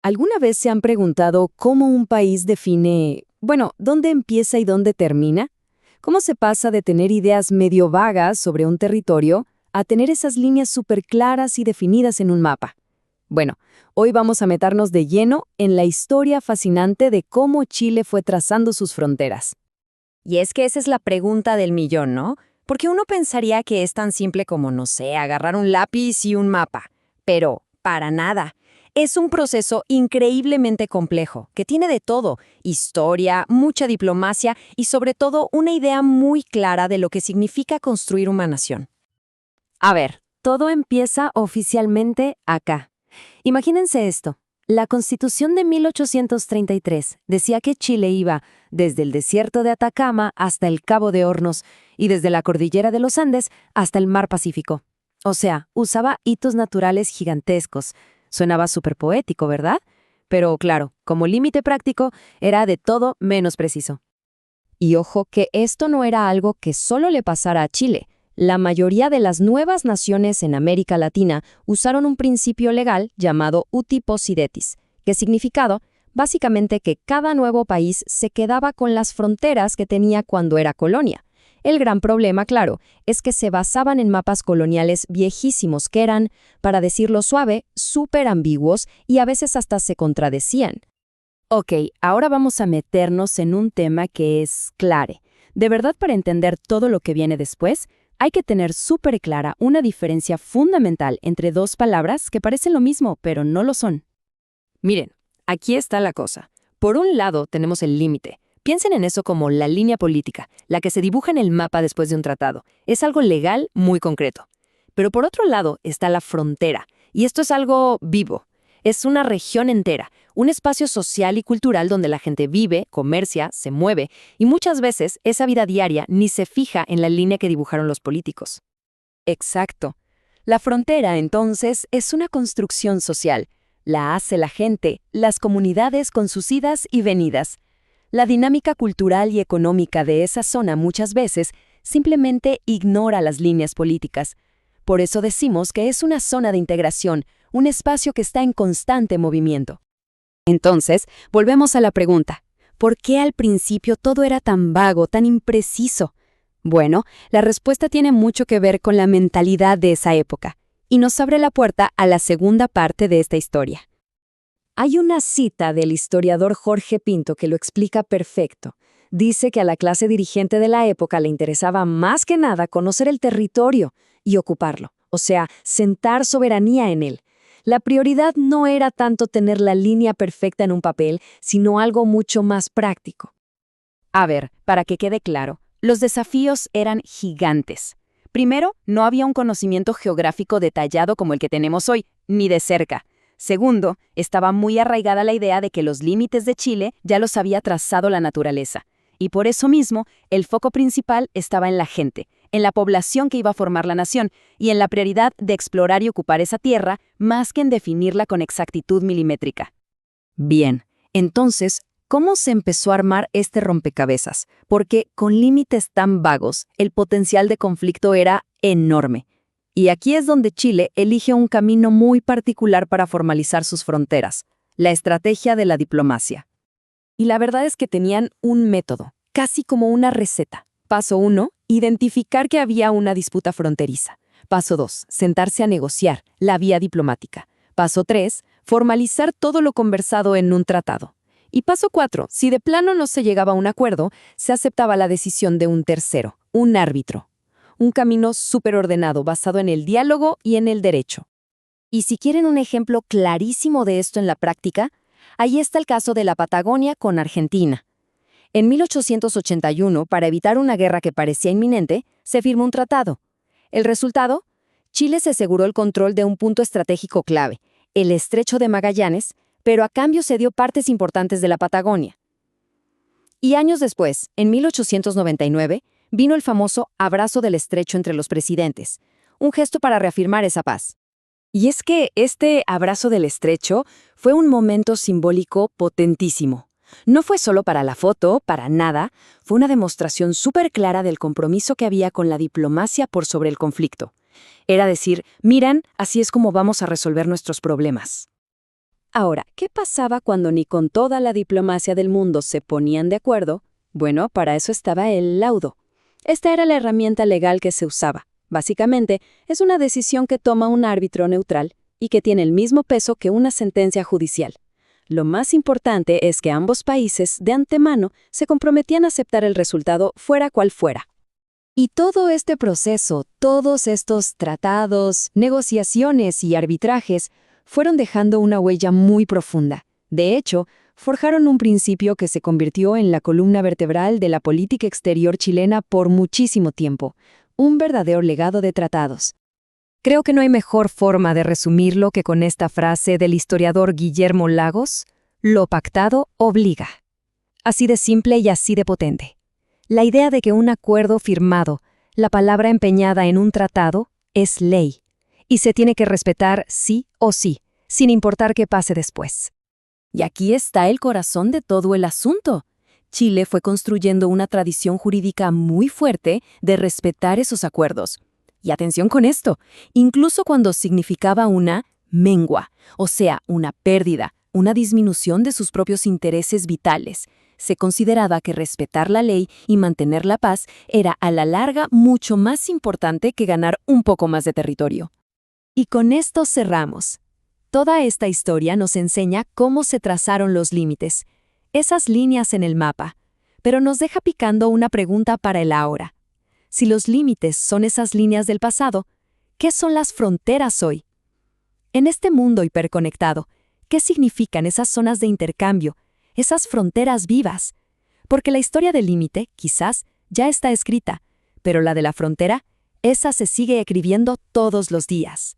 ¿Alguna vez se han preguntado cómo un país define, dónde empieza y dónde termina? ¿Cómo se pasa de tener ideas medio vagas sobre un territorio a tener esas líneas súper claras y definidas en un mapa? Bueno, hoy vamos a meternos de lleno en la historia fascinante de cómo Chile fue trazando sus fronteras. Y es que esa es la pregunta del millón, ¿no? Porque uno pensaría que es tan simple como, no sé, agarrar un lápiz y un mapa. Pero, para nada. Es un proceso increíblemente complejo, que tiene de todo: historia, mucha diplomacia y sobre todo una idea muy clara de lo que significa construir una nación. A ver, todo empieza oficialmente acá. Imagínense esto. La Constitución de 1833 decía que Chile iba desde el desierto de Atacama hasta el Cabo de Hornos y desde la cordillera de los Andes hasta el Mar Pacífico. O sea, usaba hitos naturales gigantescos. Sonaba súper poético, ¿verdad? Pero claro, como límite práctico, era de todo menos preciso. Y ojo que esto no era algo que solo le pasara a Chile. La mayoría de las nuevas naciones en América Latina usaron un principio legal llamado uti possidetis, que significaba básicamente que cada nuevo país se quedaba con las fronteras que tenía cuando era colonia. El gran problema, claro, es que se basaban en mapas coloniales viejísimos que eran, para decirlo suave, súper ambiguos y a veces hasta se contradecían. Ok, ahora vamos a meternos en un tema que es clave. De verdad, para entender todo lo que viene después, hay que tener súper clara una diferencia fundamental entre dos palabras que parecen lo mismo, pero no lo son. Miren, aquí está la cosa. Por un lado tenemos el límite. Piensen en eso como la línea política, la que se dibuja en el mapa después de un tratado. Es algo legal muy concreto. Pero por otro lado está la frontera, y esto es algo vivo. Es una región entera, un espacio social y cultural donde la gente vive, comercia, se mueve, y muchas veces esa vida diaria ni se fija en la línea que dibujaron los políticos. Exacto. La frontera, entonces, es una construcción social. La hace la gente, las comunidades con sus idas y venidas. La dinámica cultural y económica de esa zona muchas veces simplemente ignora las líneas políticas. Por eso decimos que es una zona de integración, un espacio que está en constante movimiento. Entonces, volvemos a la pregunta: ¿por qué al principio todo era tan vago, tan impreciso? Bueno, la respuesta tiene mucho que ver con la mentalidad de esa época, y nos abre la puerta a la segunda parte de esta historia. Hay una cita del historiador Jorge Pinto que lo explica perfecto. Dice que a la clase dirigente de la época le interesaba más que nada conocer el territorio y ocuparlo, o sea, sentar soberanía en él. La prioridad no era tanto tener la línea perfecta en un papel, sino algo mucho más práctico. A ver, para que quede claro, los desafíos eran gigantes. Primero, no había un conocimiento geográfico detallado como el que tenemos hoy, ni de cerca. Segundo, estaba muy arraigada la idea de que los límites de Chile ya los había trazado la naturaleza. Y por eso mismo, el foco principal estaba en la gente, en la población que iba a formar la nación, y en la prioridad de explorar y ocupar esa tierra, más que en definirla con exactitud milimétrica. Bien, entonces, ¿cómo se empezó a armar este rompecabezas? Porque con límites tan vagos, el potencial de conflicto era enorme. Y aquí es donde Chile elige un camino muy particular para formalizar sus fronteras: la estrategia de la diplomacia. Y la verdad es que tenían un método, casi como una receta. Paso 1, identificar que había una disputa fronteriza. Paso 2, sentarse a negociar, la vía diplomática. Paso 3, formalizar todo lo conversado en un tratado. Y paso 4, si de plano no se llegaba a un acuerdo, se aceptaba la decisión de un tercero, un árbitro. Un camino súper ordenado, basado en el diálogo y en el derecho. Y si quieren un ejemplo clarísimo de esto en la práctica, ahí está el caso de la Patagonia con Argentina. En 1881, para evitar una guerra que parecía inminente, se firmó un tratado. ¿El resultado? Chile se aseguró el control de un punto estratégico clave, el Estrecho de Magallanes, pero a cambio cedió partes importantes de la Patagonia. Y años después, en 1899, vino el famoso Abrazo del Estrecho entre los presidentes, un gesto para reafirmar esa paz. Y es que este Abrazo del Estrecho fue un momento simbólico potentísimo. No fue solo para la foto, para nada, fue una demostración súper clara del compromiso que había con la diplomacia por sobre el conflicto. Era decir, miren, así es como vamos a resolver nuestros problemas. Ahora, ¿qué pasaba cuando ni con toda la diplomacia del mundo se ponían de acuerdo? Bueno, para eso estaba el laudo. Esta era la herramienta legal que se usaba. Básicamente, es una decisión que toma un árbitro neutral y que tiene el mismo peso que una sentencia judicial. Lo más importante es que ambos países, de antemano, se comprometían a aceptar el resultado fuera cual fuera. Y todo este proceso, todos estos tratados, negociaciones y arbitrajes, fueron dejando una huella muy profunda. De hecho, forjaron un principio que se convirtió en la columna vertebral de la política exterior chilena por muchísimo tiempo, un verdadero legado de tratados. Creo que no hay mejor forma de resumirlo que con esta frase del historiador Guillermo Lagos: lo pactado obliga. Así de simple y así de potente. La idea de que un acuerdo firmado, la palabra empeñada en un tratado, es ley, y se tiene que respetar sí o sí, sin importar qué pase después. Y aquí está el corazón de todo el asunto. Chile fue construyendo una tradición jurídica muy fuerte de respetar esos acuerdos. Y atención con esto, incluso cuando significaba una mengua, o sea, una pérdida, una disminución de sus propios intereses vitales, se consideraba que respetar la ley y mantener la paz era a la larga mucho más importante que ganar un poco más de territorio. Y con esto cerramos. Toda esta historia nos enseña cómo se trazaron los límites, esas líneas en el mapa, pero nos deja picando una pregunta para el ahora. Si los límites son esas líneas del pasado, ¿qué son las fronteras hoy? En este mundo hiperconectado, ¿qué significan esas zonas de intercambio, esas fronteras vivas? Porque la historia del límite, quizás, ya está escrita, pero la de la frontera, esa se sigue escribiendo todos los días.